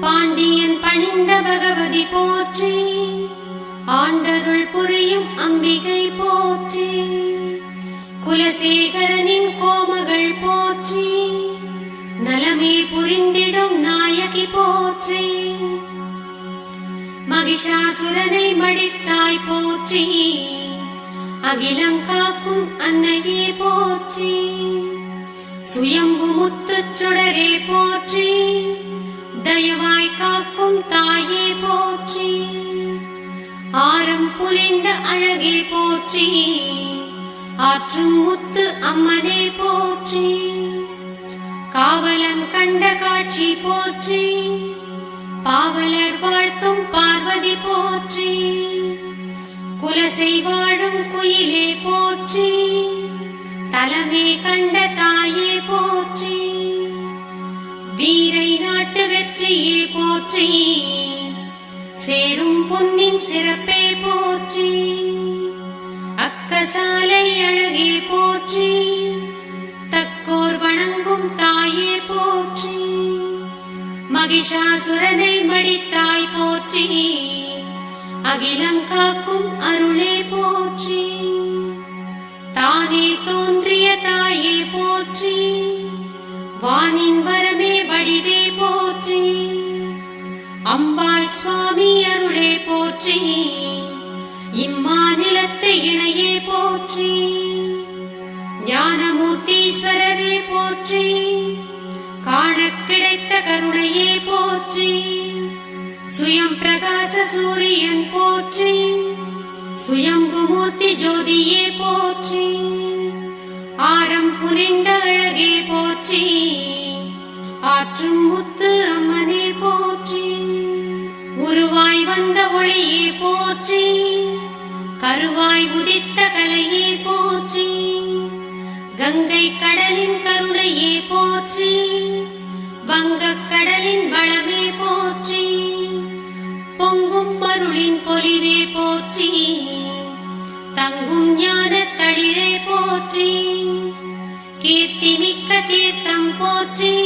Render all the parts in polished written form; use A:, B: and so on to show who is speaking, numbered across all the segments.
A: பாண்டியன் பணிந்த பகவதி போற்றி, ஆண்டருள் புரியும் அம்பிகை போற்றி, குலசேகரனின் கோமகள் போற்றி, நலமே புரிந்திடும் நாயகி போற்றி, மகிஷாசுரனை மடித்தாய் போற்றி, அகிலம் காக்கும் அன்னையே போற்றி, சுயம்பு முத்துச் சுடரே போற்றி, தயவாய் காக்கும் தாயே போற்றி, ஆரம் புரிந்த அழகே போற்றி, ஆற்றும் முத்து அம்மனே போற்றி, காவலன் கண்ட காட்சி போற்றி, பாவலர் வாழ்த்தும் பார்வதி போற்றி, குலசை வாழும் குயிலே போற்றி, தலமே கண்ட தாயே போற்றி, வீரை நாட்டு வெற்றியே போற்றி, சேரும் பொன்னின் சிறப்பே போற்றி, அக்கசாலை அழகே போற்றி, தக்கோர் வணங்கும் தாயே போற்றி, மகிஷாசுரனை மடித்தாய் போற்றி, அகிலம் காக்கும் அருளே போற்றி, தானே தோன்றிய தாயே போற்றி, வானின் வரமே வடிவே போற்றி, அம்பாள் சுவாமி அருளே போற்றி, இம்மாநிலத்து இணையே போற்றி, ஞானமூர்த்தீஸ்வரரே போற்றி, காணக் கிடைத்த கருணையே போற்றி, சுயம் பிரகாச சூரியன் போற்றி, சுயம்புமூர்த்தி ஜோதியே போற்றி, ஆரம் புரிந்த அழகே போற்றி, ஆற்றும் முத்து அம்மனே போற்றி, உருவாய் வந்த ஒளியே போற்றி, கருவாய் உதித்த கலையே போற்றி, கங்கை கடலின் கருணையே போற்றி, வங்கக் கடலின் வளமே போற்றி, பொங்கும் அருளின் பொலிவே போற்றி, தங்கும் ஞான தளிரே போற்றி, கீர்த்தி மிக்க தீர்த்தம் போற்றி,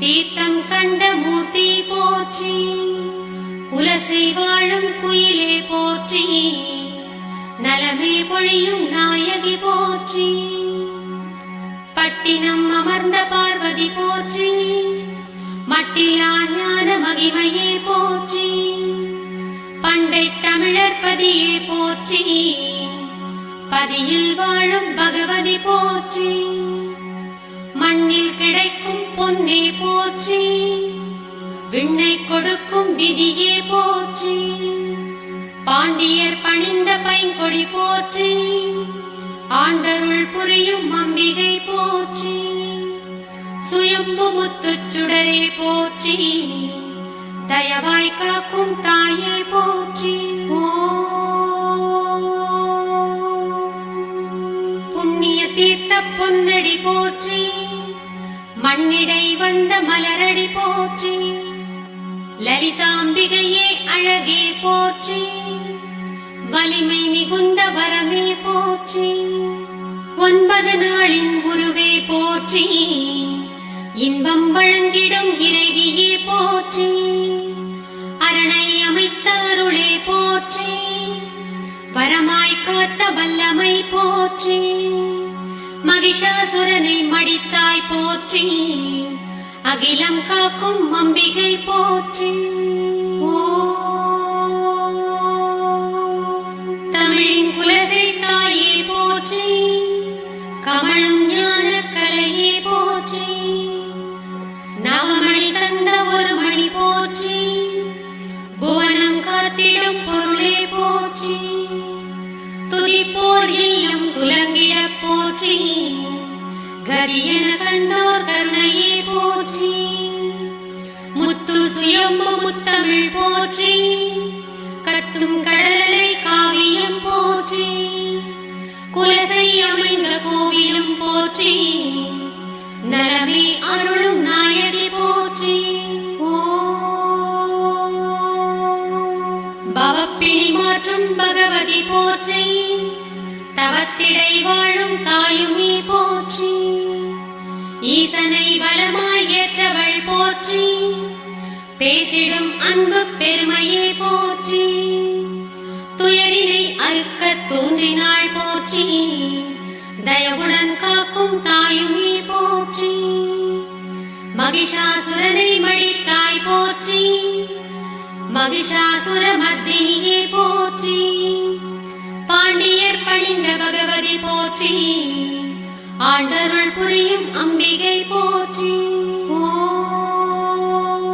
A: தீர்த்தம் கண்ட மூர்த்தி போற்றி, குலசை வாழும் குயிலே போற்றி, நலமே பொழியும் நாயகி போற்றி, பட்டினம் அமர்ந்த பார்வதி போற்றி, மட்டிலா ஞான மகிமையே போற்றி, பண்டை தமிழர் பதியே போற்றி, பதியில் வாழும் பகவதி போற்றி, மண்ணில் கிடைக்கும் பொன்னே போற்றி, விண்ணை கொடுக்கும் விதியே போற்றி, பாண்டியர் பணிந்த பைங்கொடி போற்றி, ஆண்டருள் புரியும் அம்பிகை போற்றி, சுயம்பு முத்துச் சுடரே போற்றி, தயவாய் காக்கும் தாயே போற்றி, புண்ணிய தீர்த்த பொன்னடி போற்றி, மண்ணிடை வந்த மலரடி போற்றி, லலிதாம்பிகையே அழகே போற்றி, வலிமை மிகுந்த வரமே போற்றி, 9 நாளின் உருவே போற்றி, இன்பம் வழங்கிடும் இறைவியே போற்றி, அரணை அமைத்த அருளே போற்றி, வரமாய் காத்த வல்லமை போற்றி, மகிஷாசுரனை மடித்தாய் போற்றி, அகிலம் காக்கும் அம்பிகை போற்றி, தமிழின் குலசை தாயே போற்றி, கமழும் ஞான கலையே போற்றி, நவமணி தந்த ஒரு மணி போற்றி, புவனம் காத்திடும் பொருளே போற்றி, துதிப்போர் இல்லம் துலங்கிட போற்றி, கரியன கண்டோர் கருணையே போற்றி, முத்து சுயம்பு முத்தமிழ் போற்றி, கத்தும் கடலை காவியம் போற்றி, குலசை அமைந்த கோவிலும் போற்றி, நலமே அருளும் நாயகி போற்றி, பவப்பிணி மாற்றும் பகவதி போற்றி, தவத்திடை வாழும் தாயுமே போற்றி, ஈசனை வலமாய் ஏற்றவள் போற்றி, பேசிடும் அன்பு பெருமையே போற்றி, துயரினை அறுக்கத் தோன்றினாள் போற்றி, தயவுடன் காக்கும் தாயுமே போற்றி, மகிஷாசுரனை மடித்தாய் போற்றி, மகிஷாசுர மர்தினியே போற்றி, பாண்டியர் பணிந்த பகவதி போற்றி, ஆண்டருள் புரியும் அம்பிகை போற்றி,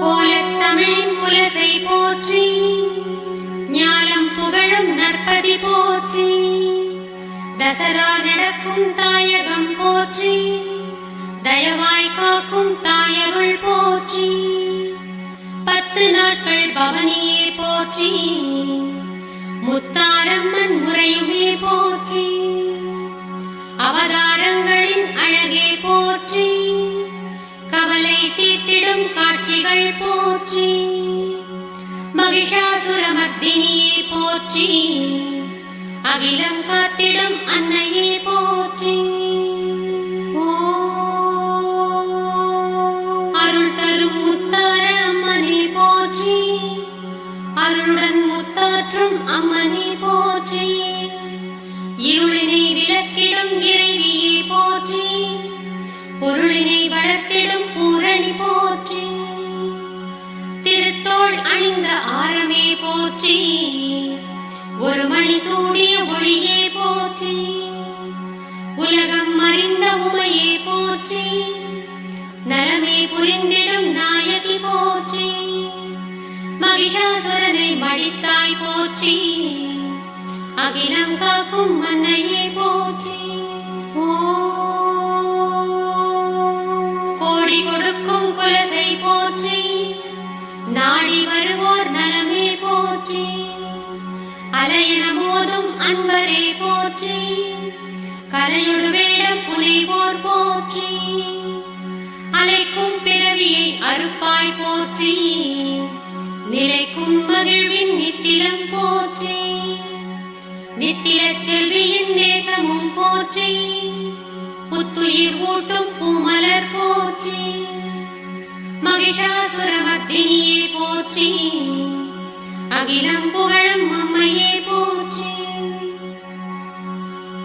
A: கோலத்தமிழின் குலசை போற்றி, ஞானம் புகழும் நற்பதி போற்றி, தசரா நடக்கும் தாயகம் போற்றி, தயவாய் காக்கும் தாயருள் போற்றி, 10 நாட்கள் பவனியே போற்றி, முத்தாரம்மன் முறையுமே போற்றி, அவதாரங்களின் அழகே போற்றி, கவலை தீர்த்திடும் காட்சிகள் போற்றி, மகிஷாசுர மர்தினியே போற்றி, அகிலம் காத்திடும் அன்னையே போற்றி, அருள் தரும் முத்தார அம்மனே போற்றி, அருளுடன் முத்தாற்றும் அம்மனே போற்றி, இருளினை விலக்கிடும் இறைவியே போற்றி, பொருளினை வளர்த்திடும் பூரணி போற்றி, திருத்தோள் அணிந்த ஆரமே போற்றி, ஒரு மணி சூடிய ஒளியே போற்றி, உலகம் அறிந்த உமையே போற்றி, நலமே புரிந்திடும் நாயகி போற்றி, மகிஷாசுரனை மடித்தாய் போற்றி, அகிலம் காக்கும் மன்னையே போற்றி, கோடி கொடுக்கும் குலசை போற்றி, நாடி வருவோர் நலமே போற்றி, அலையன மோதும் அன்பரே போற்றி, கரையொடு வேடம் புனைவோர் போற்றி, அலைக்கும் பிறவியை அறுப்பாய் போற்றி, நிலைக்கும் மகிழ்வின் நித்திலம் போற்றி, நித்திலச் செல்வியின் நேசமும் போற்றி, புத்துயிர் ஊட்டும் பூமலர் போற்றி, மகிஷாசுர மர்தினியே போற்றி, அகிலம் புகழும் அம்மையே போற்றி,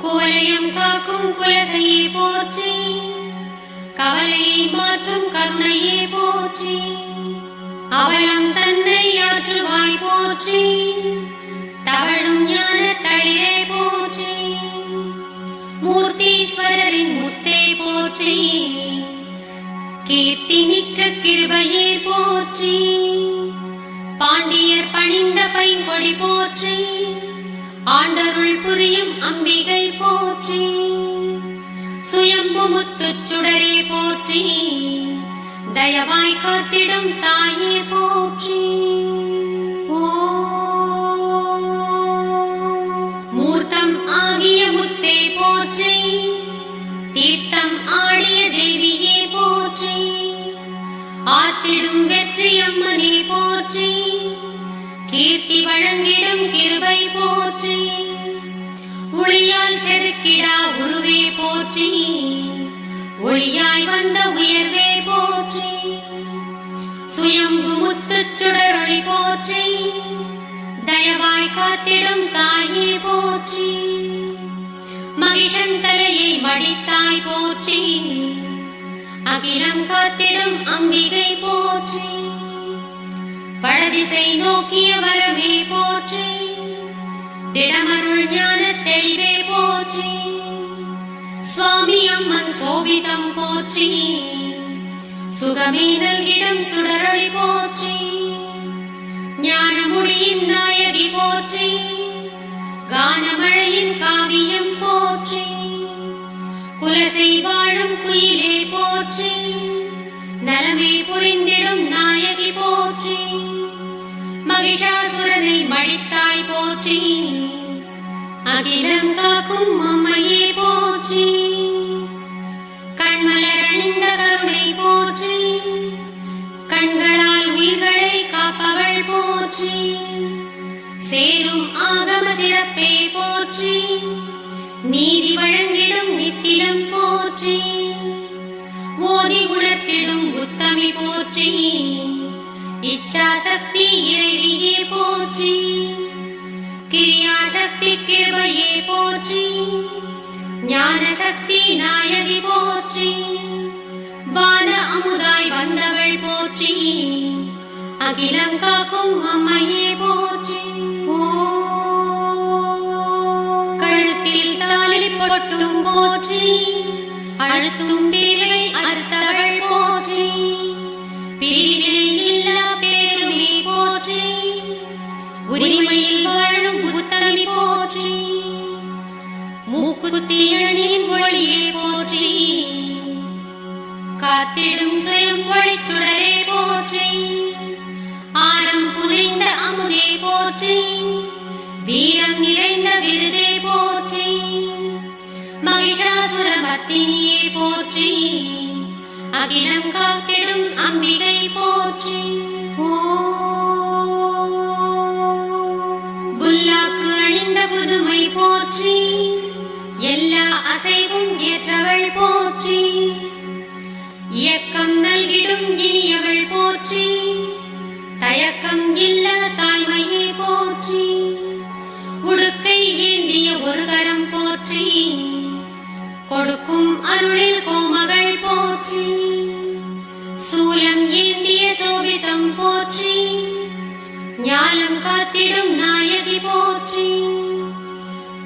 A: குவலயம் காக்கும் குலசையே போற்றி, கவலையை மாற்றும் கருணையே போற்றி, அவலம் தன்னை ஆற்றுவாய் போற்றி, தவழும் ஞான தளிரே போற்றி, மூர்த்தீஸ்வரரின் முத்தே போற்றி, கீர்த்தி மிக்க கிருபையே போற்றி, பாண்டியர் பணிந்த பைங்கொடி போற்றி, ஆண்டருள் புரியும் அம்பிகை போற்றி, சுயம்பு முத்துச் சுடரே போற்றி, தயவாய் காத்திடும் தாயே போற்றி, மூர்த்தம் ஆகிய முத்தே போற்றி, தீர்த்தம் ஆடிய தேவியே போற்றி, ஆத்திடும் வெற்றி அம்மனே போற்றி, கீர்த்தி வழங்கிடும் கிருபை போற்றி, ஒளியால் செதுக்கிடா உருவே போற்றி, ஒளியாய் வந்த உயர்வே போற்றி, சுயம்பு முத்துச் சுடரொளி போற்றி, தயவாய் காத்திடும் தாயே போற்றி, மகிஷன் தலையை மடித்தாய் போற்றி, அகிலம் காத்திடும் அம்பிகை போற்றி, வடதிசை நோக்கிய வரவே போற்றி, திடமருள் ஞான தெளிவே போற்றி, சுவாமி அம்மன் சோபிதம் போற்றி, சுகமே நல்கிடும் சுடரொளி போற்றி, ஞானமுடியின் நாயகி போற்றி, கானமழையின் காவியம் போற்றி, குலசை வாழும் குயிலே போற்றி, நலமே புரிந்திடும் நாயகி போற்றி, மகிஷாசுரனை மடித்தாய் போற்றி, அகிலம் காக்கும் அம்மையே போற்றி, கண்மலர் அணிந்த கருணை போற்றி, கண்களால் உயிர்களை காப்பவள் போற்றி, சேரும் ஆகம சிறப்பே போற்றி, நீதி வழங்கிடும் நித்திலம் போற்றி, ஓதி காத்திடும் உத்தமி போற்றி. இச்சாசக்தி இறைவியே போற்றி. கிரியாசக்தி கிருபையே போற்றி. ஞானசக்தி நாயகி போற்றி. வான அமுதாய் வந்தவள் போற்றி. அகிலம் காக்கும் அம்மையே போற்றி. கழுத்தில் தாலி பொட்டும் போற்றி. அழுத்தும் பிரிவை அறுத்தவள் போற்றி. பிரிவினை இல்லா பேருமே போற்றி. உரிமையில் வாழும் உத்தமி போற்றி. மூக்குத்தியணியின் ஒளியே போற்றி. காத்திடும் சுயம் ஒளிச்சுடரே போற்றி. ஆரம் புரிந்த அமுதே போற்றி. வீரம் நிறைந்த விருதே போற்றி. மகிஷாசுரமர்த்தினியே போற்றி. அகிலம் காத்திடும் அம்பிகை போற்றி. புல்லாக்கு அணிந்த புதுமை போற்றி. எல்லா அசைவும் ஏற்றவள் போற்றி. இயக்கம் நல்கிடும் இனியவள் போற்றி. தயக்கம் இல்ல தாய்மையே போற்றி. உடுக்கை ஏந்திய ஒரு கரம் போற்றி. கொடுக்கும் அருளில் கோமகள் போற்றி. சூலம் ஏந்திய சோபிதம் போற்றி. ஞானம் காத்திடும் நாயகி போற்றி.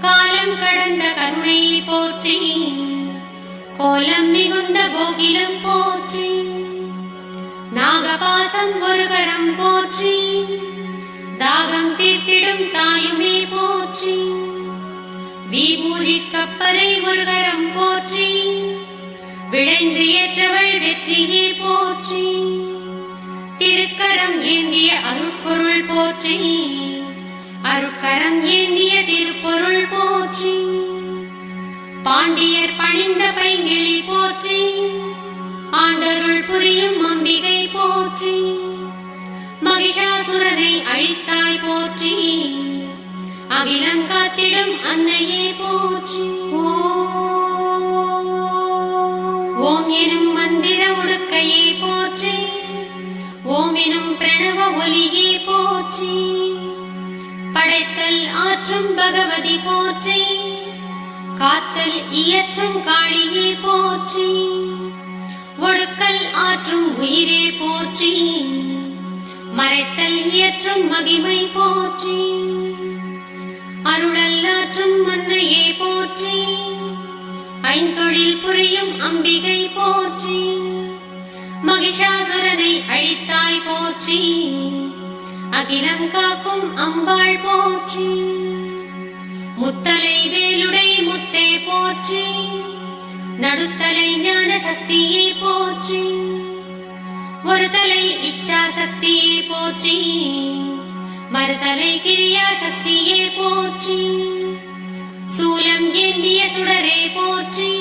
A: காலம் கடந்த கருணை போற்றி. கோலம் மிகுந்த கோகிலம் போற்றி. நாகபாசம் ஒரு கரம் போற்றி. தாகம் தீர்த்திடும் தாயுமே போற்றி. விபூதி கப்பரை ஒரு கரம் போற்றி. விளைந்து ஏற்றவள் வெற்றியே போற்றி. திருக்கரம் ஏந்திய அருட்பொருள் போற்றி. அருட்கரம் ஏந்திய திருப்பொருள் போற்றி. பாண்டியர் பணிந்த பைங்கிளி போற்றி. ஆண்டருள் புரியும் அம்பிகை போற்றி. மகிஷாசுரனை அழித்தாய் போற்றி. அகிலம் காத்திடும் அன்னையே போற்றி. ஓம் எனும் மந்திர உடுக்கையே போற்றி. ஓம் எனும் பிரணவ ஒலியே போற்றி. படைத்தல் ஆற்றும் பகவதி போற்றி. காத்தல் இயற்றும் காளியே போற்றி. ஒடுக்கல் ஆற்றும் உயிரே போற்றி. மறைத்தல் இயற்றும் மகிமை போற்றி. அருளல் ஆற்றும் அன்னையே போற்றி. ஐந்தொழில் புரியும் அம்பிகை போற்றி. மகிஷாசுரனை அழித்தாய் போற்றி. அகிலம் காக்கும் அம்பாள் போற்றி. முத்தலை வேலுடை முத்தே போற்றி. நடுத்தலை ஞான சக்தியே போற்றி. ஒரு தலை இச்சா சக்தியே போற்றி. மறுதலை கிரியா சக்தியே போற்றி. சூலம் ஏந்திய சுடரே போற்றி.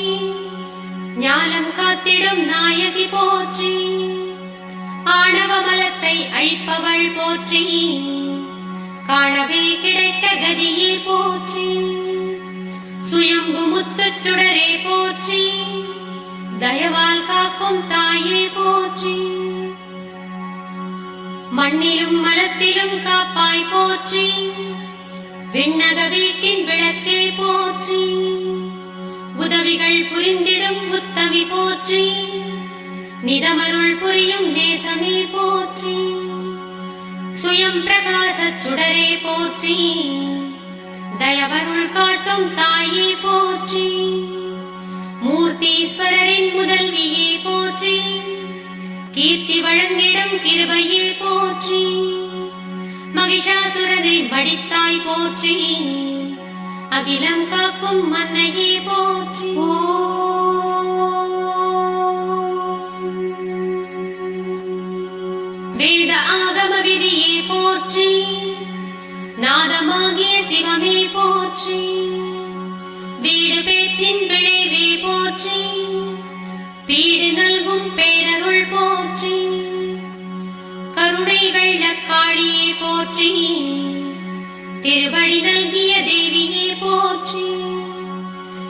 A: ஞானம் காத்திடும் நாயகி போற்றி. ஆணவ மலத்தை அழிப்பவள் போற்றி. காணவே கிடைத்த கதியே போற்றி. சுயம்பு முத்துச் சுடரே போற்றி. தயவால் காக்கும் தாயே போற்றி. மண்ணிலும் மலத்திலும் காப்பாய் போற்றி. விண்ணக வீட்டின் விளக்கே போற்றி. உதவிகள் புரிந்திடும் உத்தமி போற்றி. நிதமருள் புரியும் நேசமே போற்றி. சுயம் பிரகாச சுடரே போற்றி. தயவருள் காட்டும் தாயே போற்றி. மூர்த்தீஸ்வரரின் முதல்வியே போற்றி. கீர்த்தி வழங்கிடும் கிருபையே போற்றி. மகிஷாசுரனை மடித்தாய் போற்றி. அகிலம் காக்கும் மன்னையே போற்றி. வேத ஆகம விதியே போற்றி. நாதமாகிய சிவமே போற்றி. வீடு பேற்றின் விளைவே போற்றி. பீடு நல்கும் பேரருள் போற்றி. கருணை வெள்ளக்காளியே போற்றி. திருவடி நல்கிய தேவியே போற்றி.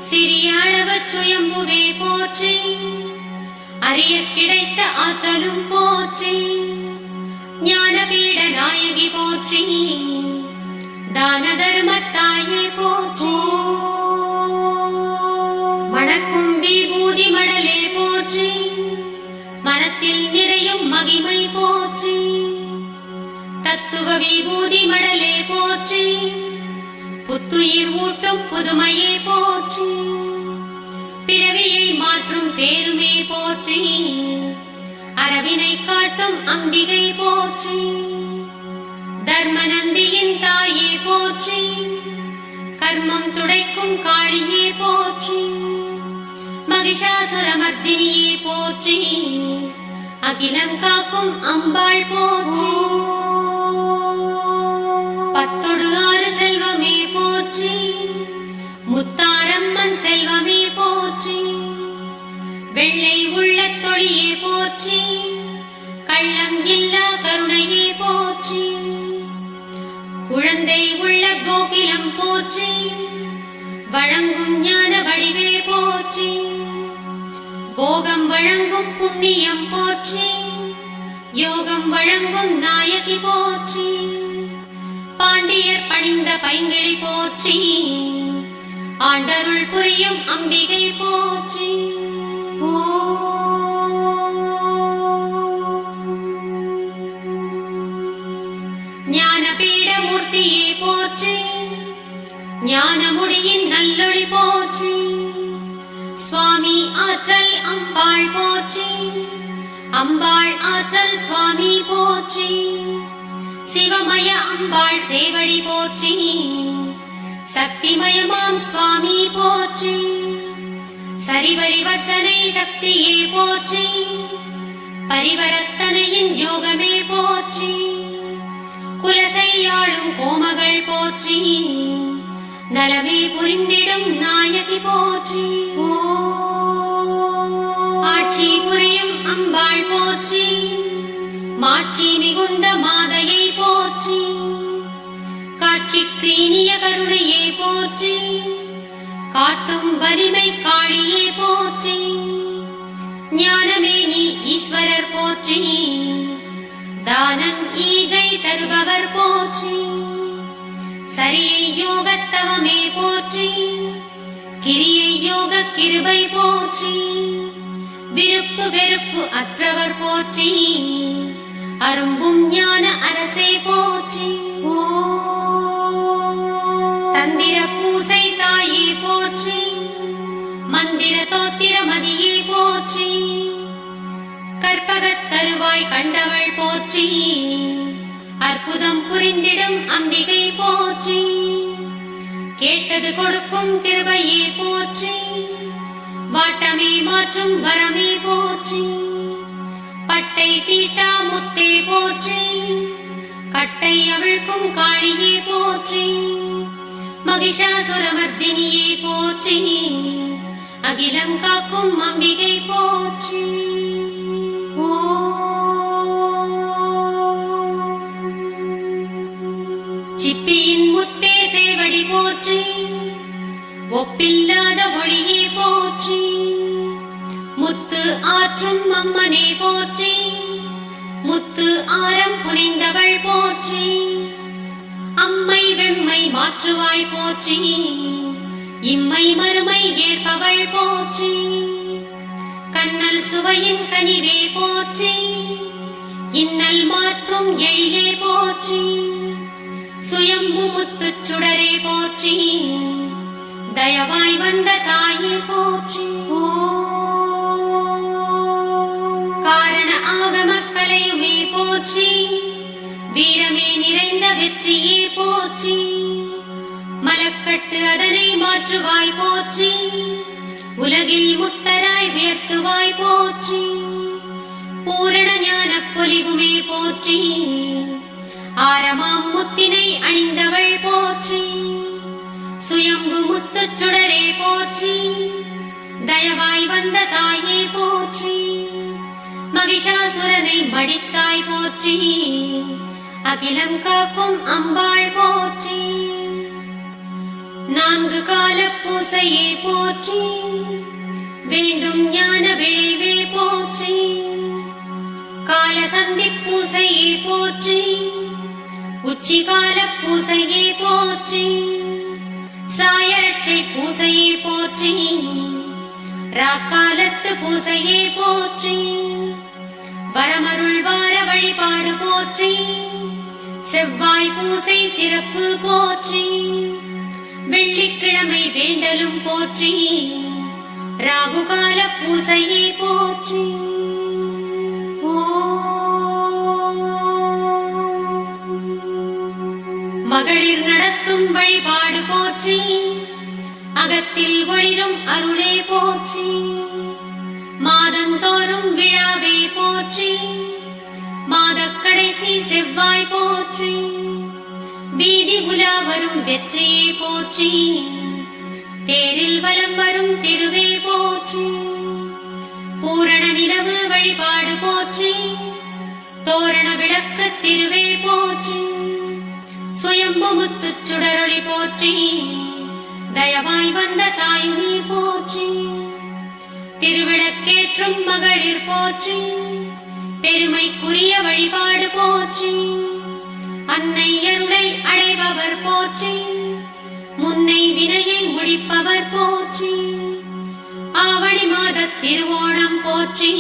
A: சிறிய அளவு சுயம்புவே போற்றி. அறிய கிடைத்த ஆற்றலும் போற்றி. ஞானபீட நாயகி போற்றி. தான தர்மத்தாயே போற்றி. மணக்கும் விபூதி மடலே போற்றி. மனத்தில் நிறையும் மகிமை போற்றி. தத்துவ விபூதி மடலே போற்றி. புத்துயிர் ஊட்டும் புதுமையே போற்றி. பிறவியை மாற்றும் பேருமே போற்றி. அரவினை காட்டும் அம்பிகை போற்றி. தர்மநந்தியின் தாயே போற்றி. கர்மம் துடைக்கும் காளியே போற்றி. மகிஷாசுரமர்த்தினியே போற்றி. அகிலம் காக்கும் அம்பாள் போற்றி. பத்தொடு ஆறு செல்வமே போற்றி. முத்தாரம்மன் செல்வமே போற்றி. வெள்ளை உள்ள தொழியே போற்றி. கள்ளம் இல்லா கருணையே போற்றி. குழந்தை உள்ள கோகிலம் போற்றி. வழங்கும் ஞான வடிவே போற்றி. போகம் வழங்கும் புண்ணியம் போற்றி. யோகம் வழங்கும் நாயகி போற்றி. பாண்டியர் பணிந்த பைங்கிளி போற்றி. ஆண்டருள் புரியும் அம்பிகை போற்றி. ஞானபீட மூர்த்தியே போற்றி. ஞானமுடியின் நல்லொளி போற்றி. சுவாமி ஆற்றல் அம்பாள் போற்றி. அம்பாள் ஆற்றல் சுவாமி போற்றி. சிவமய அம்பாள் சேவடி போற்றி. சக்திமயமாம் சுவாமி போற்றி. சரிபரிவர்த்தனை சக்தியே போற்றி. பரிவர்த்தனையின் யோகமே போற்றி. குலசையாளும் கோமகள் போற்றி. நலமே புரிந்திடும் நாயகி போற்றி. ஆட்சி புரியும் அம்பாள் போற்றி. மாட்சி மிகுந்த மாதையை போற்றி. காட்சிக்கு இனிய கருணையே போற்றி. காட்டும் வலிமை காளியே போற்றி. ஞானமே நீ ஈஸ்வரர் போற்றி. தானம் ஈகை தருபவர் போற்றி. சரியை யோகத்தவமே போற்றி. கிரியை யோக கிருபை போற்றி. விருப்பு வெறுப்பு அற்றவர் போற்றி. அரும்பும் ஞான அரசே போற்றி. தந்திர பூசை தாயே போற்றி. மந்திர தோத்திர மதியே போற்றி. கற்பகத் தருவாய் கண்டவள் போற்றி. அற்புதம் புரிந்திடும் அம்பிகை போற்றி. கேட்டது கொடுக்கும் கிருபையே போற்றி. வாட்டமே மாற்றும் வரமே போற்றி. பட்டை தீட்டா முத்தே போற்றி. கட்டை அவிழ்க்கும் காளியே போற்றி. மகிஷாசுரமர்த்தினியே போற்றி. அகிலம் காக்கும் அம்பிகை போற்றி. சிப்பியின் முத்தே சேவடி போற்றி. ஒப்பில்லாத ஒளியே போற்றி. முத்து ஆற்றும் அம்மனே போற்றி. முத்து ஆரம் புரிந்தவள் போற்றி. அம்மை வெம்மை மாற்றுவாய் போற்றி. இம்மை மறுமை ஏற்பவள் போற்றி. கண்ணல் சுவையின் கனிவே போற்றி. இன்னல் மாற்றும் எழிலே போற்றி. சுயம்பு முத்துச் சுடரே போற்றி. தயவாய் வந்த தாயே போற்றி. காரண ஆகமக்கலையுமே போற்றி. வீரமே நிறைந்த வெற்றியே போற்றி. மலக்கட்டு அதனை மாற்றுவாய் போற்றி. உலகில் முத்தராய் உயர்த்துவாய் போற்றி. பூரண ஞான பொலிவுமே போற்றி. ஆரமாம் முத்தினை அணிந்தவள் போற்றி. சுயம்பு முத்துச் சுடரே போற்றி. தயவாய் வந்த தாயே போற்றி. மகிஷாசுரனை மடித்தாய் போற்றி. அகிலம் காக்கும் அம்பாள் போற்றி. நான்கு கால பூசையே போற்றி. வேண்டும் ஞான விளைவே போற்றி. போற்றி, உச்சிகால பூசையே போற்றி, சாயரட்சை பூசையே போற்றி, ராக்காலத்து பூசையே போற்றி, வரமருள் வார வழிபாடு போற்றி, செவ்வாய் பூசை சிறப்பு போற்றி, வெள்ளிக்கிழமை வேண்டலும் போற்றி, ராகுகால பூசையே போற்றி. மகளிர் நடத்தும் வழிபாடு போற்றி, அகத்தில் ஒளிரும் அருளே போற்றி, மாதந்தோறும் விழாவே போற்றி, மாதக் கடைசி செவ்வாய் போற்றி, வீதி உலா வரும் வெற்றியே போற்றி, தேரில் வலம் வரும் திருவே போற்றி, பூரண நிலவு வழிபாடு போற்றி, தோரண விளக்கு திருவே போற்றி, சுயம்பு முத்துச் சுடரொளி போற்றி, தயவாய் வந்த தாயுமே போற்றி, திருவிளக்கேற்றும் மகளிர் போற்றி, பெருமைக்குரிய வழிபாடு போற்றி, அன்னை அருளை அடைபவர் போற்றி, முன்னை வினையை முடிப்பவர் போற்றி, ஆவணி மாத திருவோணம் போற்றி,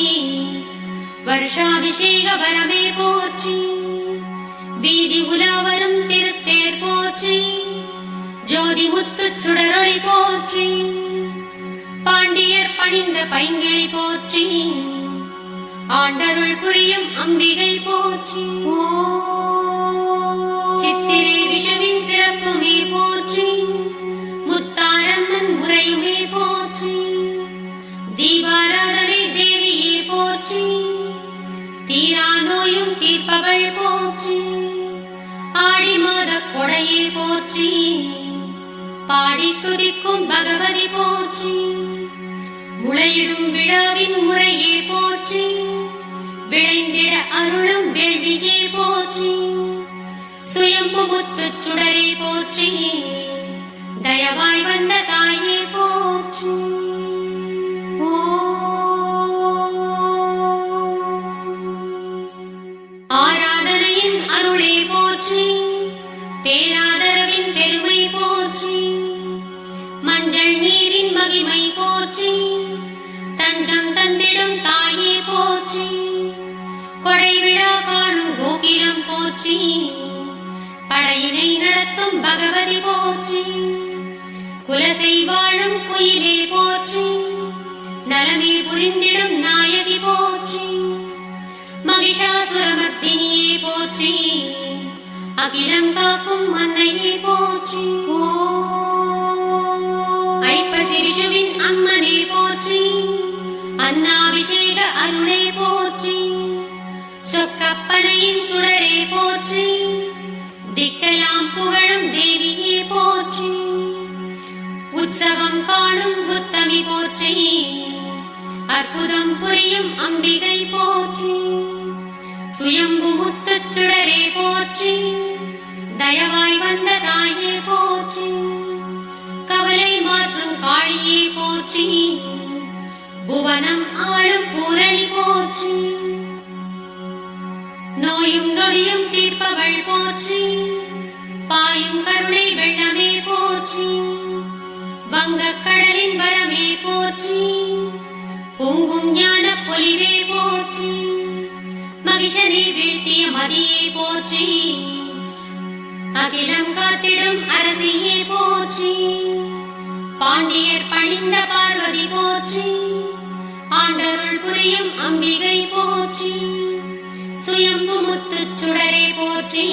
A: வருஷாபிஷேக வரமே போற்றி, வீதி உலாவரும் திருத்தேர் போற்றி, ஜோதி முத்துச் சுடரொளி போற்றி, பாண்டியர் பணிந்த பைங்கிளி போற்றி, ஆண்டருள் புரியும் அம்பிகை போற்றி, சித்திரை விஷுவின் சிறப்புமே போற்றி, முத்தாரம்மன் முறையுமே போற்றி, தீபாராதனை தேவியே போற்றி, தீரா நோயும் தீர்ப்பவள் போற்றி, ஆடி மாத கொடையே போற்றி, பாடி துதிக்கும் பகவதி போற்றி, முளையிடும் விழாவின் முறையே போற்றி, விளைந்திட அருளும் வேள்வியே போற்றி, சுயம்பு முத்துச் சுடரே போற்றி, தயவாய் வந்த தாயே போற்றி. ஆராதனையின் அருளே போற்றி, பேராதரவின் பெருமை போற்றி, மஞ்சள் நீரின் மகிமை போற்றி, தஞ்சம் தந்திடும் தாயே போற்றி, கொடை விழா காணும் கோகிலம் போற்றி, படையினை நடத்தும் பகவதி போற்றி, குலசை வாழும் குயிலே போற்றி, நலமே புரிந்திடும் நாயகி போற்றி, மகிஷாசுரமர்த்தினியே போற்றி, அகிலம் காக்கும் அன்னையே போற்றி, ஐப்பசி விஷுவின் அம்மனே போற்றி, அன்னாபிஷேக அருளே போற்றி, சொக்கப்பனையின் சுடரே போற்றி, திக்கெல்லாம் புகழும் தேவியே போற்றி, உற்சவம் காணும் புத்தமி போற்றி, அற்புதம் புரியும் அம்பிகை போற்றி, சுயம்பு முத்துச் சுடரே போற்றி, தயவாய் வந்த தாயே போற்றி, கவலை மாற்றும் காளியே போற்றி, புவனம் ஆளும் பூரணி போற்றி, நோயும் நொடியும் தீர்ப்பவள் போற்றி, பாயும் கருணை வெள்ளமே போற்றி, வங்கக் கடலின் வரமே போற்றி, பொங்கும் ஞான பொலிவே போற்றி, மகிஷனை வீழ்த்திய மதியே போற்றி, அகிலம் காத்திடும் அரசியே போற்றி, பாண்டியர் பணிந்த பார்வதி போற்றி, ஆண்டருள் புரியும் அம்பிகை போற்றி, சுயம்பு முத்துச் சுடரே போற்றி,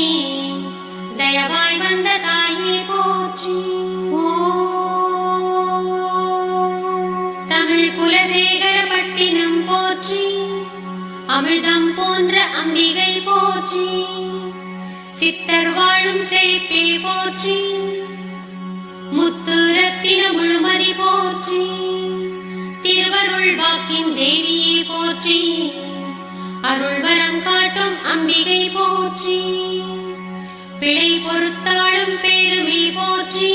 A: தயவாய் வந்த தாயே போற்றி. தமிழ் குலசேகர பட்டினம் போற்றி, அமிர்தம் போன்ற அம்பிகை போற்றி, சித்தர் வாழும் செழிப்பே போற்றி, முத்து ரத்தின முழுமதி போற்றி, திருவருள் வாக்கின் தேவியே போற்றி, அருள் வரம் காட்டும் அம்பிகை போற்றி, பிழை பொறுத்தாளும் பேருமே போற்றி,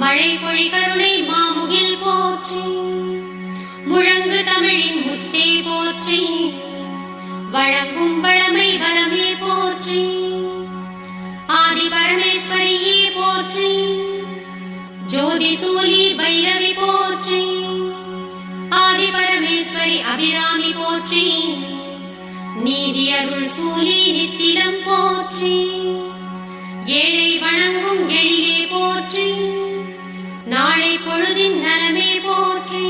A: மழை பொழி கருணை மாமுகில் போற்றி, முழங்கு தமிழின் முத்தே போற்றி, வழங்கும் வளமை வரமே போற்றி. முதிசூலி பைரவி போற்றி, ஆதி பரமேஸ்வரி அபிராமி போற்றி, நீதி அருள் சூலி நித்திலம் போற்றி, ஏழை வணங்கும் எழிலே போற்றி, நாளை பொழுதின் நலமே போற்றி,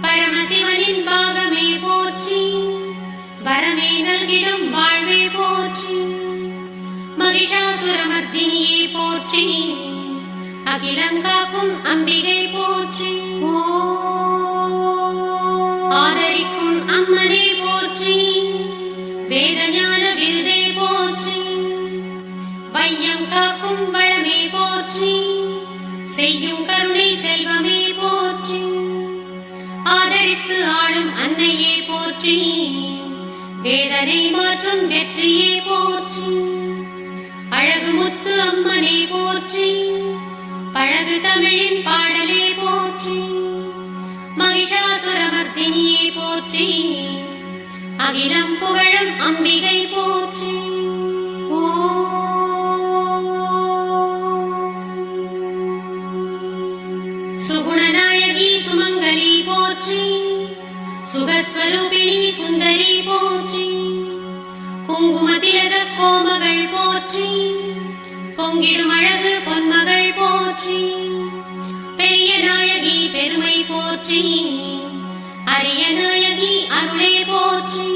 A: பரமசிவனின் பாகமே போற்றி, வரமே நல்கிடும் வாழ்வே போற்றி, மகிஷாசுரமர்த்தினியே போற்றி, அகிலம் காக்கும் அம்பிகை போற்றி, ஆதரிக்கும் அம்மனே போற்றி, வேதஞான விருதே போற்றி, வையம் காக்கும் வளமே போற்றி, செய்யும் கருணை செல்வமே போற்றி, ஆதரித்து ஆளும் அன்னையே போற்றி, வேதனை மாற்றும் வெற்றியே போற்றி, அழகு முத்து அம்மனே போற்றி, பழகு தமிழின் பாடலே போற்றி, மகிஷாசுரமர்த்தினியே போற்றி, அகிலம் புகழும் அம்பிகை போற்றி. சுகுணநாயகி சுமங்கலி போற்றி, சுகஸ்வரூபிணி சுந்தரி போற்றி, குங்குமதிலக கோமகள் போற்றி, பொங்கிடும் அழகு பொன்மகள் போற்றி, பெரிய நாயகி பெருமை போற்றி, அரிய நாயகி அருளே போற்றி,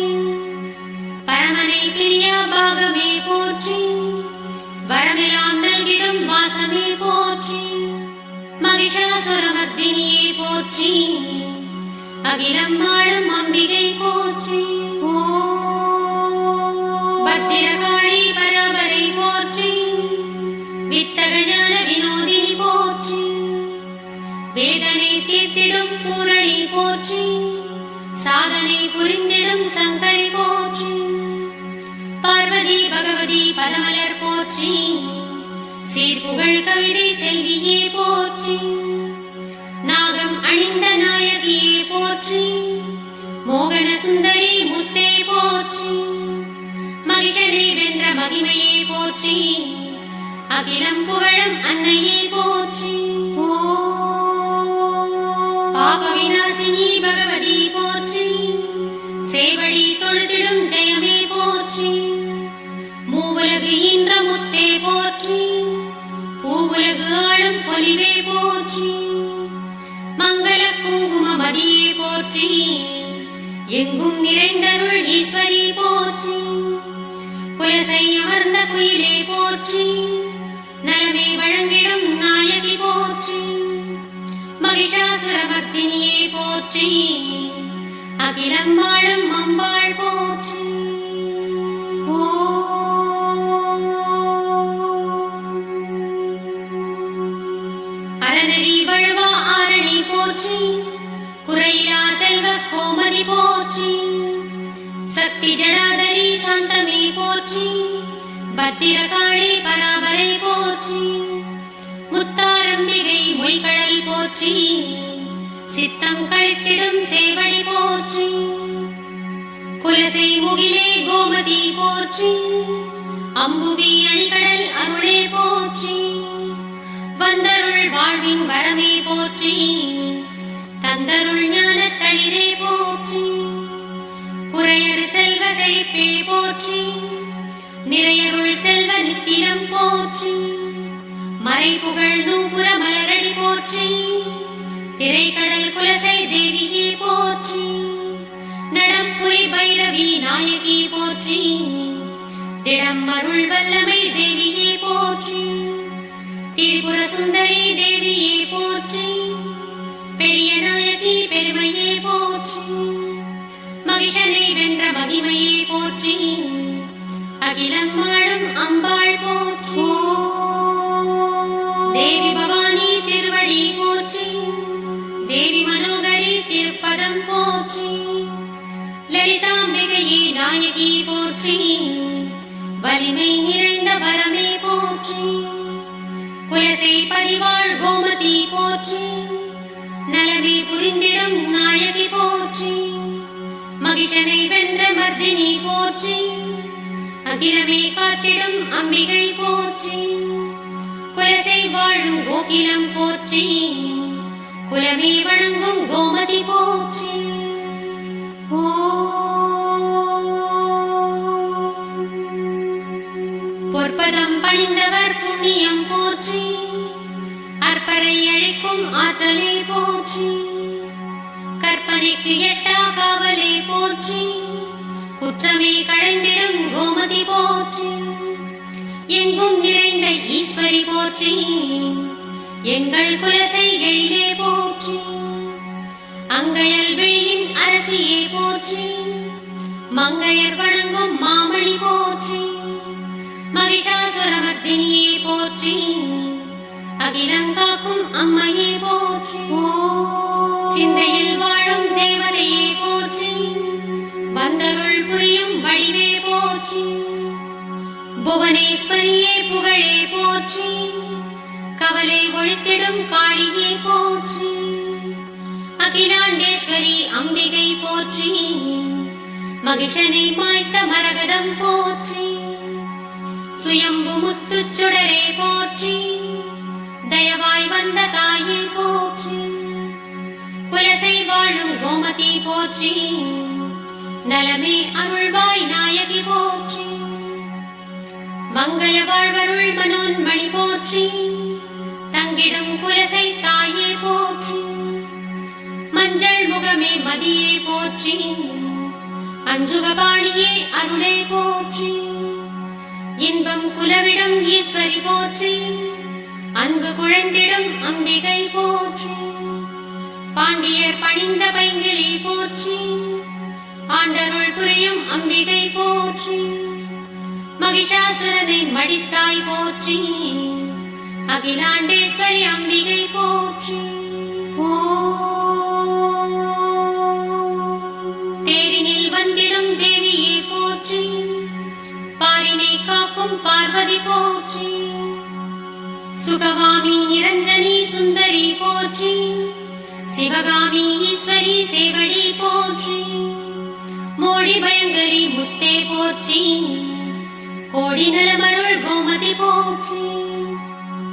A: பரமனை பிரியா பாகமே போற்றி, வரமெல்லாம் நல்கிடும் வாசமே போற்றி, மகிஷாசுரமர்த்தினியே போற்றி, அகிலம் ஆளும் அம்பிகை போற்றி, பத்திரகாளி பராபரை போற்றி, வித்தக ஞான வினோதினி போற்றி, வேதனை தீர்த்திடும் பூரணி போற்றி, சாதனை புரிந்திடும் சங்கரி போற்றி, பார்வதி பகவதி பதமலர் போற்றி, சீர்புகழ் கவிதை செல்வியே போற்றி, நாகம் அணிந்த நாயகியே போற்றி, மோகன சுந்தரி முத்தே போற்றி, மகிஷனை வென்ற மகிமையே போற்றி, அகிலம் புகழும் அன்னையே போற்றி, பாப விநாசினி பகவதி போற்றி, சேவடி தொழுதிடும் ஜெயமே போற்றி, மூவுலகு ஈன்ற முத்தே போற்றி, பூவுலகு ஆளும் பொலிவே போற்றி, மங்கள குங்கும மதியே போற்றி, எங்கும் நிறைந்தருள் ஈஸ்வரி போற்றி, குலசை அமர்ந்த குயிலே போற்றி, நலமே வழங்கிடும் நாயகி போற்றி, மகிஷாசுரமர்த்தினியே போற்றி, அகிலம் வாழும் அம்பாள் போற்றி. அறநெறி வழுவா ஆரணி போற்றி, குறையிலா செல்வ கோமதி போற்றி, சக்தி ஜடாதரி சாந்தமே போற்றி, பத்திரகாளி பராபரை போற்றி, முத்தாரம்பிகை மொய்கடல் போற்றி, சித்தம் கழித்திடும் சேவடி போற்றி, குலசை முகிலே கோமதி போற்றி, அம்புவி அணிகடல் அருளே போற்றி, வந்தருள் வாழ்வின் வரமே போற்றி, தந்தருள் ஞான தளிரே போற்றி, குறையறு செல்வ செழிப்பே போற்றி, நிறையருள் செல்வ நித்திரம் போற்றி, மறைபுகழ் நூபுர மலரடி போற்றி, திரைக்கடல் குலசை தேவியே போற்றி, நடம்புரி பைரவி நாயகி போற்றி, திடம் அருள் வல்லமை தேவியே போற்றி, திரிபுர சுந்தரி தேவியே போற்றி, பெரிய நாயகி பெருமையே போற்றி, மகிஷனை வென்ற மகிமையே போற்றி, அகிலம் வாழும் அம்பாள் போற்றி, தேவி பவானி திருவடி போற்றி, தேவி மனோகரி திருப்பதம் போற்றி, லலிதாம்பிகையே நாயகி போற்றி, வலிமை நிறைந்த வரமே போற்றி, குலசை பரிவாழ் கோமதி போற்றி, நலமே புரிந்திடும் நாயகி போற்றி, மகிஷனை வென்ற மர்தினி போற்றி, அகிலமே காத்திடும் அம்பிகை போற்றி, குலசை வாழும் கோகிலம் போற்றி, குலமே வணங்கும் கோமதி போற்றி. பொற்பதம் பணிந்தவர் புண்ணியம் போற்றி, அற்பரை அழிக்கும் ஆற்றலே போற்றி. கற்பனைக்கு எட்டா காவலே போற்றி, குற்றமே களைந்திடும் கோமதி போற்றி. எங்கும் நிறைந்த ஈஸ்வரி போற்றி, எங்கள் குலசை எழிலே போற்றி. அங்கையல் விழியின் அரசியே போற்றி, மங்கையர் வணங்கும் மாமணி போற்றி. மகிஷாசுரமர்த்தினியே போற்றி, அகிலங்காக்கும் அம்மையே போற்றி. சிந்தையில் வாழும் தேவதையே போற்றி, வந்தருள் புரியும் வடிவே போற்றி. புவனேஸ்வரியே புகழே போற்றி, கவலை ஒழித்திடும் காளியே போற்றி. அகிலாண்டேஸ்வரி அம்பிகை போற்றி, மகிஷனை மாய்த்த மரகதம் போற்றி. சுயம்பு முத்துச் சுடரே போற்றி, தயவாய் வந்த தாயே போற்றி. குலசை வாழும் கோமதி போற்றி, நலமே அருள்வாய் நாயகி போற்றி. மங்கள வாழ்வருள் மனோன்மணி போற்றி, தங்கிடும் குலசை தாயே போற்றி. மஞ்சள் முகமே மதியே போற்றி, அஞ்சுகபாணியே அருளே போற்றி. இன்பம் குலவிடும் ஈஸ்வரி போற்றி, அன்பு குழந்திடும் அம்பிகை போற்றி. பாண்டியர் பணிந்த பைங்கிளி போற்றி, ஆண்டருள் புரியும் அம்பிகை போற்றி. மகிஷாசுரனை மடித்தாய் போற்றி, அகிலாண்டேஸ்வரி அம்பிகை போற்றி. தேரினில் வந்திடும் தேவியே போற்றி, பாரினை காக்கும் பார்வதி போற்றி. சுகவாமி நிரஞ்சனி சுந்தரி போற்றி, சிவகாமி ஈஸ்வரி சேவடி போற்றி. மோடி பயங்கரி முத்தே போற்றி, கோடி நலமருள் கோமதி போற்றி.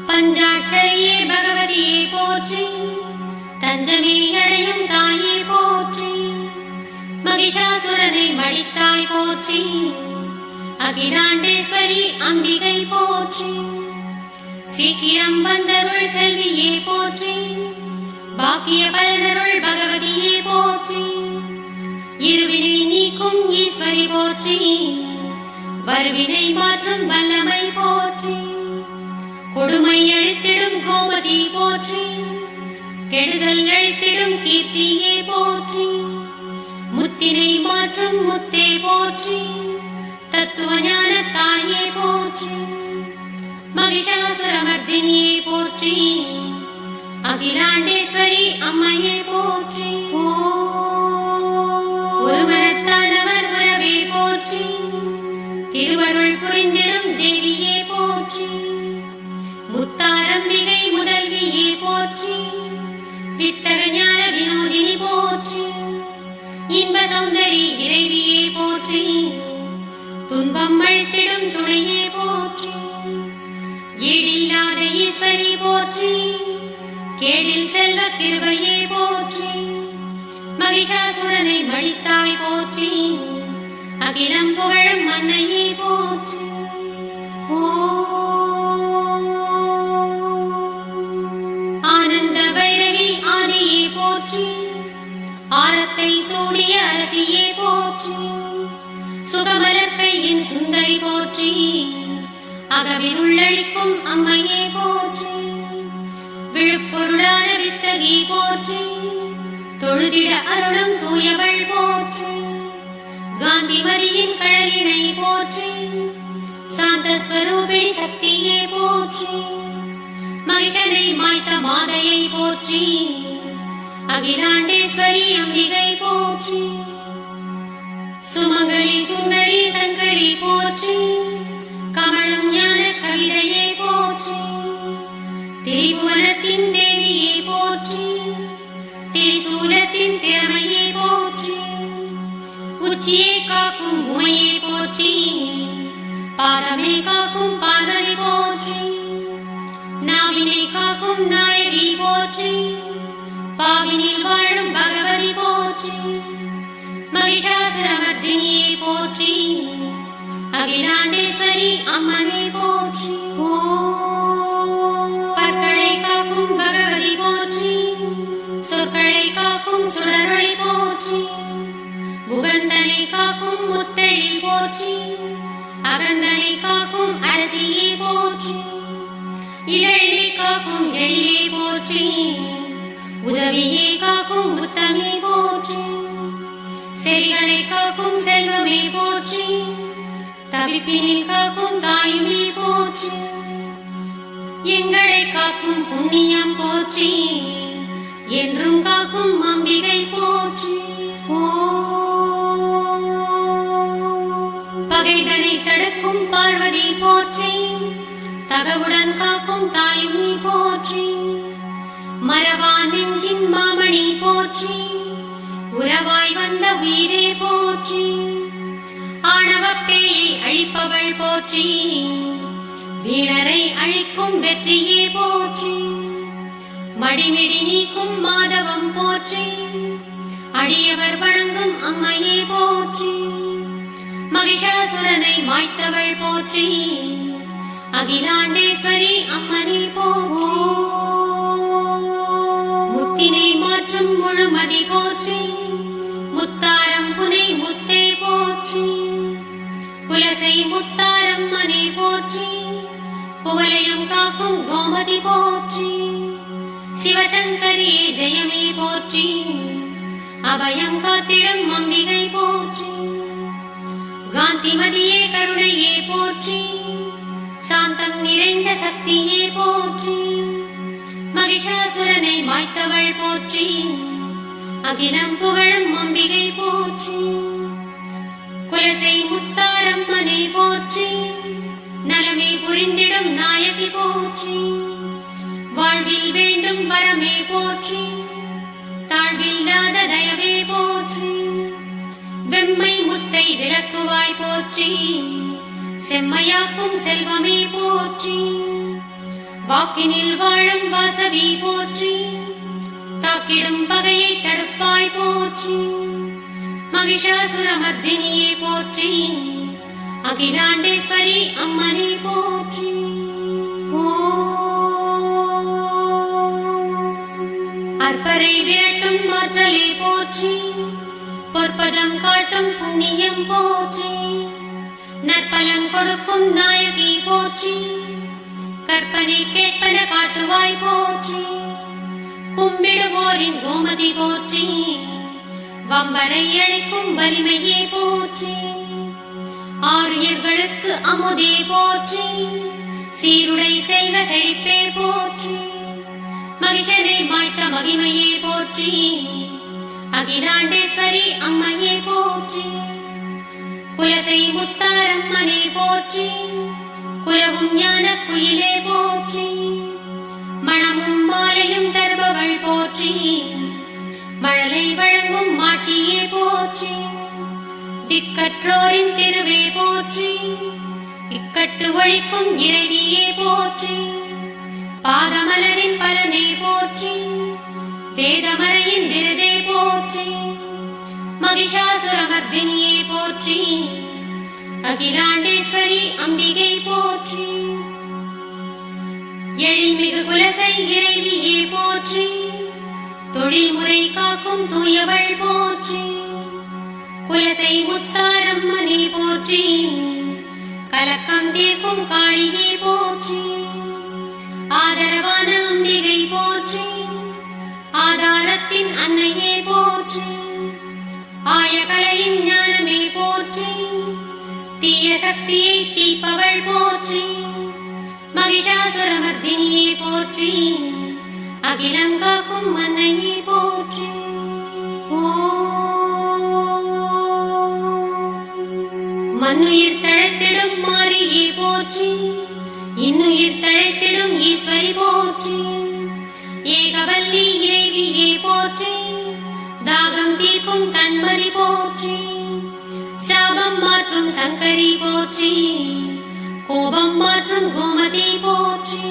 A: பஞ்சாட்சரியே பகவதியே போற்றி, தஞ்சமே அடையும் தாயே போற்றி. மகிஷாசுரனை மடித்தாய் போற்றி, அகிலாண்டேஸ்வரி அம்பிகை போற்றி. சீக்கிரம் வந்தருள் செல்வியே போற்றி, பாக்கிய பலனருள் பகவதியே போற்றி. இருவினை நீக்கும் ஈஸ்வரி போற்றி, வருவினை மாற்றும் வல்லமை போற்றி. கொடுமை அழித்திடும் கோமதி போற்றி, கெடுதல் அழித்திடும் கீர்த்தியே போற்றி. முத்தினை மாற்றும் முத்தே போற்றி, தத்துவ ஞான தாயே போற்றி. மகிஷாசுரமர்த்தினியே போற்றி, அகிலாண்டேஸ்வரி அம்மையே போற்றி. ஒரு மனத்தானவர் உறவே போற்றி, திருவருள் புரிந்திடும் தேவியே போற்றி. முத்தாரம்பிகை முதல்வியே போற்றி, வித்தக ஞான வினோதினி போற்றி. இன்ப சௌந்தரி இறைவியே போற்றி, துன்பம் அழித்திடும் துணையே போற்றி. ஈடில்லாத ஈஸ்வரி போற்றி, கேடில் செல்வ கிருபையே போற்றி. மகிஷாசுரனை மடித்தாய் போற்றி, அகிலம் புகழும் மன்னையே போற்றி. ஆனந்த பைரவி ஆதியே போற்றி, ஆரத்தை சூடிய அரசியே போற்றி. சுகமலர்க்கையின் சுந்தரி போற்றி, அகவிருள்ளளிக்கும் அம்மையே போற்றி. விழுப்பொருளான வித்தகி போற்றி, தொழுதிட அருளும் தூயவள் போற்றி. காந்திமதியின் கழலினை போற்றி, சாந்த ஸ்வரூபிணி சக்தியே போற்றி. மகிஷனை மாய்த்த மாதையை போற்றி, அகிலாண்டேஸ்வரி அம்பிகை போற்றி. சுமங்கலி சுந்தரி சங்கரி போற்றி, கமழும் ஞான கவிதையே போற்றி. திரிபுவனத்தின் தேவியே போற்றி, திரிசூலத்தின் திறமையே போற்றி. உச்சியை காக்கும் உமையே போற்றி, பாதமே காக்கும் பார்வதி போற்றி. காக்கும் நாயகி போற்றி, பாவினில் வாழும் பகவதி போற்றி, மகிஷாசுரமர்தினியே போற்றி, அகிலாண்டேஸ்வரி அம்மனே போற்றி. பற்களை காக்கும் பகவதி போற்றி, சொற்களை காக்கும் சுடரொளி போற்றி, முகந்தனை காக்கும் முத்தெழில் போற்றி, அகந்தனை காக்கும் அரசியே போற்றி, இதழிலே காக்கும் எழிலே போற்றி, உதவியே காக்கும் உத்தமே போற்றி, செவிகளை காக்கும் செல்வமே போற்றி, தவிப்பினில் காக்கும் தாயுமே போற்றி, எங்களை காக்கும் புண்ணியம் போற்றி, என்றும் காக்கும் அம்பிகை போற்றி. பகைதனை தடுக்கும் பார்வதி போற்றி, தகவுடன் காக்கும் தாயுமே போற்றி, மரவா நெஞ்சின் மாமணி போற்றி, உறவாய் வந்த உயிரே போற்றி, ஆணவப்பேயை அழிப்பவள் போற்றி, வீணரை அழிக்கும் வெற்றியே போற்றி, மடிமிடி நீக்கும் மாதவம் போற்றி, அடியவர் வணங்கும் அம்மையே போற்றி, மகிஷாசுரனை மாய்த்தவள் போற்றி, அகிலாண்டேஸ்வரி அம்மனே போற்றி, முத்தினை மாற்றும் முழுமதி போற்றி, முத்தாரம் புனை முத்தே போற்றி, குலசை முத்தாரம்மனே போற்றி, குவலயம் காக்கும் கோமதி போற்றி, சிவசங்கரியே ஜெயமே போற்றி, அபயம் காத்திடும் அம்பிகை போற்றி, காந்திமதியே கருணையே போற்றி, சாந்தம் நிறைந்த சக்தியே போற்றி, மகிஷாசுரனை மாய்த்தவள் போற்றி, அகிலம் புகழும் அம்பிகை போற்றி, குலசை முத்தாரம்மனே போற்றி, நலமே புரிந்திடும் நாயகி போற்றி, வாழ்வில் வேண்டும் வரமே போற்றி, தாழ்வில்லாத தயவே போற்றி, வெம்மை முத்தை விளக்குவாய் போற்றி, செம்மையாக்கும் செல்வமே போற்றி, வாக்கினில் வாழும் வாசவி போற்றி, தாக்கிடும் பகையை தடுப்பாய் போற்றி, மகிஷாசுரமர்தினியே போற்றி, அகிலாண்டேஸ்வரி அம்மனே போற்றி. அற்பரை விரட்டும் மாற்றலே போற்றி, பொற்பதம் காட்டும் புண்ணியம் போற்றி, நற்பலன் கொடுக்கும் நாயகி போற்றி, கற்பனை கேட்பன காட்டுவாய் போற்றி, கும்பிடுவோரின் கோமதி போற்றி, வம்பரை அழைக்கும் வலிமையே போற்றி, ஆரியர்களுக்கு அமுதே போற்றி, சீருடை செல்வ செழிப்பே போற்றி, மகிஷனை மாய்த்த மகிமையே போற்றி, அகிலாண்டேஸ்வரி அம்மையே போற்றி, குலசை முத்தாரம்மனே போற்றி, குலவும் ஞான குயிலே போற்றி, மணமும் மாலையும் தருபவள் போற்றி, மழலை வழங்கும் மாட்சியே போற்றி, திக்கற்றோரின் திருவே போற்றி, இக்கட்டு ஒழிக்கும் இறைவியே போற்றி, பாதமலரின் பலனே போற்றி, வேதமறையின் விருதே போற்றி, மகிஷாசுரமர்தினியே போற்றி, அகிலாண்டேஸ்வரி அம்பிகை போற்றி, எழில்மிகு குலசை இறைவியே போற்றி, தொழில் முறை காக்கும் தூயவள் போற்றி, குலசை முத்தாரம்மனே போற்றி, கலக்கம் தீர்க்கும் காளியே போற்றி, ஆதரவான அம்பிகை போற்றி, ஆதாரத்தின் அன்னையே போற்றி, ஆயகலையின் ஞானமே போற்றி, தீய சக்தியை தீப்பவள் போற்றி, மகிஷாசுரமர்தினியே போற்றி, அகிலம் காக்கும் அன்னையே போற்றி. மண்ணுயிர் தழைத்திடும் மாரியே போற்றி, இன்னுயிர் தழைத்திடும் ஈஸ்வரி போற்றி, ஏகவல்லி இறைவியே போற்றி, தாகம் தீர்க்கும் தன்மரி போற்றி, சாபம் மாற்றும் சங்கரி போற்றி, கோபம் மாற்றும் கோமதி போற்றி,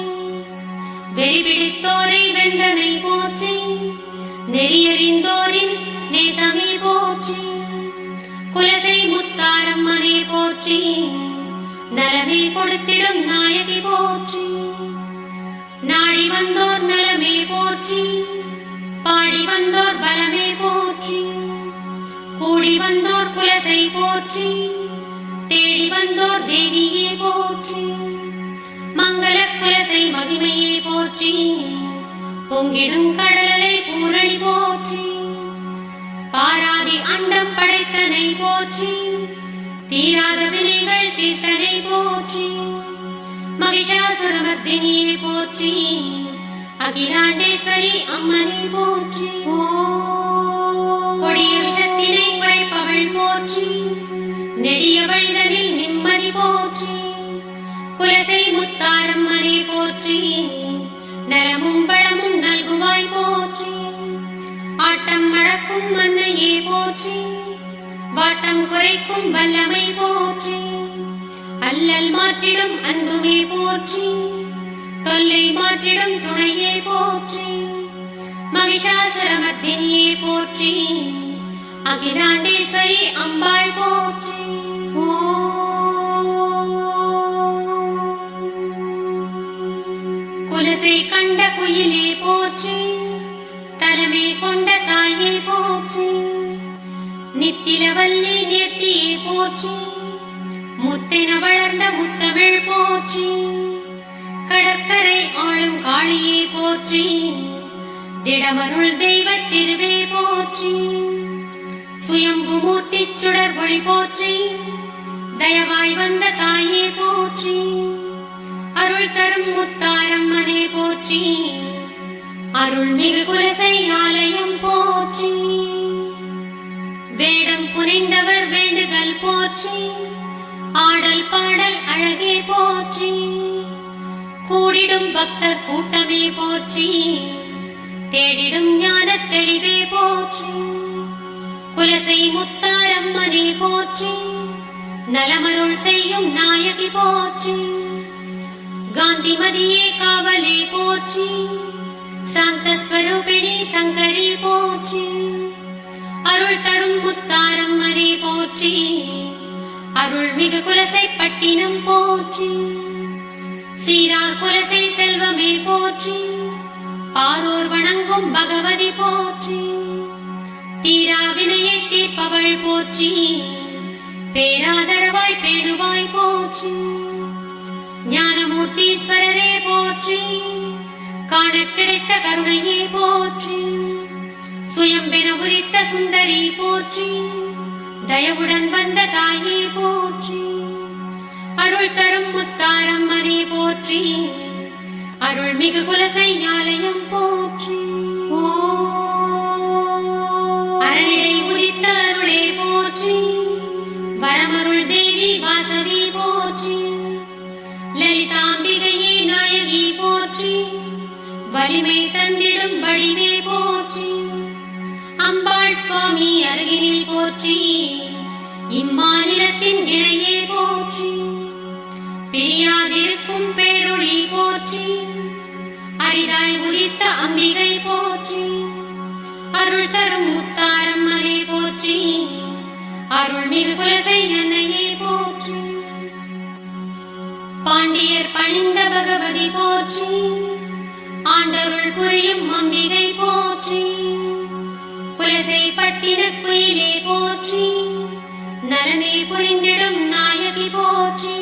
A: வெறிபிடித்தோரை வென்றனை போற்றி, நெறியறிந்தோரின் நேசமே போற்றி, குலசை முத்தாரம்மனே போற்றி, நலமே கொடுத்திடும் நாயகி போற்றி, நாடி வந்தோர் நலமே போற்றி, பாடி வந்தோர் பலமே போற்றி, கூடி வந்தோர் குலசை போற்றி, தேடி வந்தோர் தேவியே போற்றி, மங்கள குலசை மகிமையே போற்றி, பொங்கிடும் கடலை பூரணி போற்றி, பாராதி அண்டம் படைத்தனை போற்றி, தீராத வினைகள் தீர்த்தனை போற்றி, மகிஷாசுரமர்த்தினியே போற்றி, அகிலாண்டேஸ்வரி அம்மனை போற்றி, கொடிய விஷத்தினை குறைப்பவள் போற்றி, நெடிய வழிதனில் நிம்மதி போற்றி, குலசை முத்தாரம்மனே போற்றி, நலமும் வளமும் நல்குவாய் போற்றி, ஆட்டம் அடக்கும் மன்னையே போற்றி, வாட்டம் குறைக்கும் வல்லமை போற்றி, அல்லல் மாற்றிடும் அன்புமே போற்றி, தொல்லை மாற்றிடும் துணையே போற்றி, மகிஷாசுரமர்த்தினியே போற்றி, அகிலாண்டேஸ்வரி அம்பாள் போற்றி. குலசை கண்ட குயிலே போற்றி, தலைமை கொண்ட தாயே போற்றி, நித்திலவல்லி நேர்த்தியே போற்றி, முத்தென வளர்ந்த முத்தமிழ் போற்றி, கடற்கரை ஆளும் காளியே போற்றி, திடமருள் தெய்வ திருவே போற்றி, சுயம்பு மூர்த்தி சுடர் ஒளி போற்றி, தயவாய் வந்த தாயே போற்றி, அருள் தரும் முத்தாரம்மனே போற்றி, அருள்மிகு குலசை ஆலயம் போற்றி, வேடம் புனைந்தவர் வேண்டுதல் போற்றி, ஆடல் பாடல் அழகே போற்றி, கூடிடும் பக்தர் கூட்டமே போற்றி, தேடிடும் ஞான தெளிவே போற்றி, குலசை முத்தாரம்மனே போற்றி, நலமருள் செய்யும் நாயகி போற்றி, காந்திமதியே காவலே போற்றி, சாந்தஸ்வரூபிணி சங்கரி போற்றி, அருள் தரும் முத்தாரம்மனே போற்றி, அருள்மிகு குலசை பட்டினம் போற்றி, சீரார் குலசை செல்வமே போற்றி, பாரோர் வணங்கும் பகவதி போற்றி, தீராவினையை தீர்ப்பவள் போற்றி, பேராதரவாய் பேணுவாய் போற்றி, ஞானமூர்த்தீஸ்வரரே போற்றி, காண கிடைத்த கருணையே போற்றி, சுயம்பென உரித்த சுந்தரி போற்றி, தயவுடன் வந்த தாயே போற்றி, அருள் தரும் முத்தாரம்மனே போற்றி, அருள்மிகு குலசை ஆலயம் போற்றி, அரணிடை உரித்த அருளே போற்றி, வரமருள் தேவி வாசவி போற்றி, லலிதாம்பிகையே நாயகி போற்றி, வலிமை தந்திடும் வடிவே போற்றி, அம்பாள் சுவாமி அருகினில் போற்றி, இம்மாநிலத்தின் இணையே போற்றி, பிரியாதிருக்கும் பேரொளி போற்றி, அரிதாய் உரித்த அம்பிகை போற்றி, அருள் தரும் முத்தாரம்மனே போற்றி, அருள்மிகு குலசை அன்னையே போற்றி, பாண்டியர் பணிந்த பகவதி போற்றி, ஆண்டருள் புரியும் அம்பிகை போற்றி, குலசை பட்டின குயிலே போற்றி, நலமே புரிந்திடும் நாயகி போற்றி,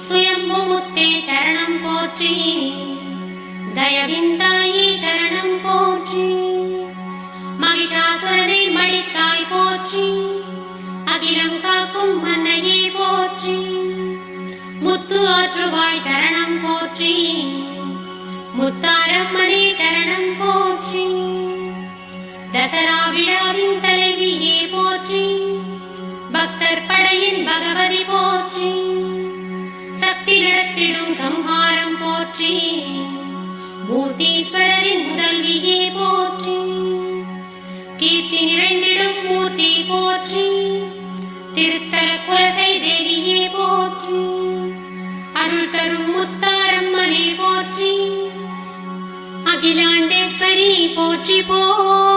A: சுயம்பு முத்தே சரணம் போற்றி, தயவிந்தாயி சரணம் போற்றி, மகிஷாசுரனை மடித்தாய் போற்றி, அகிலம் காக்கும் மன்னையே போற்றி, முத்து ஆற்றுவாய் சரணம் போற்றி, முத்தாரம்மனே சரணம் போற்றி, தசரா விழாவின் தலைவியே போற்றி, பக்தர் படையின் பகவதி போற்றி, சக்தி நடத்திடும் சம்ஹாரம் போற்றி, மூர்த்தீஸ்வரரின் முதல்வியே போற்றி, கீர்த்தி நிறைந்திடும் மூர்த்தி போற்றி, திருத்தல குலசை தேவியே போற்றி, அருள் தரும் முத்தாரம்மனே போற்றி, அகிலாண்டேஸ்வரி போற்றி போற்றி.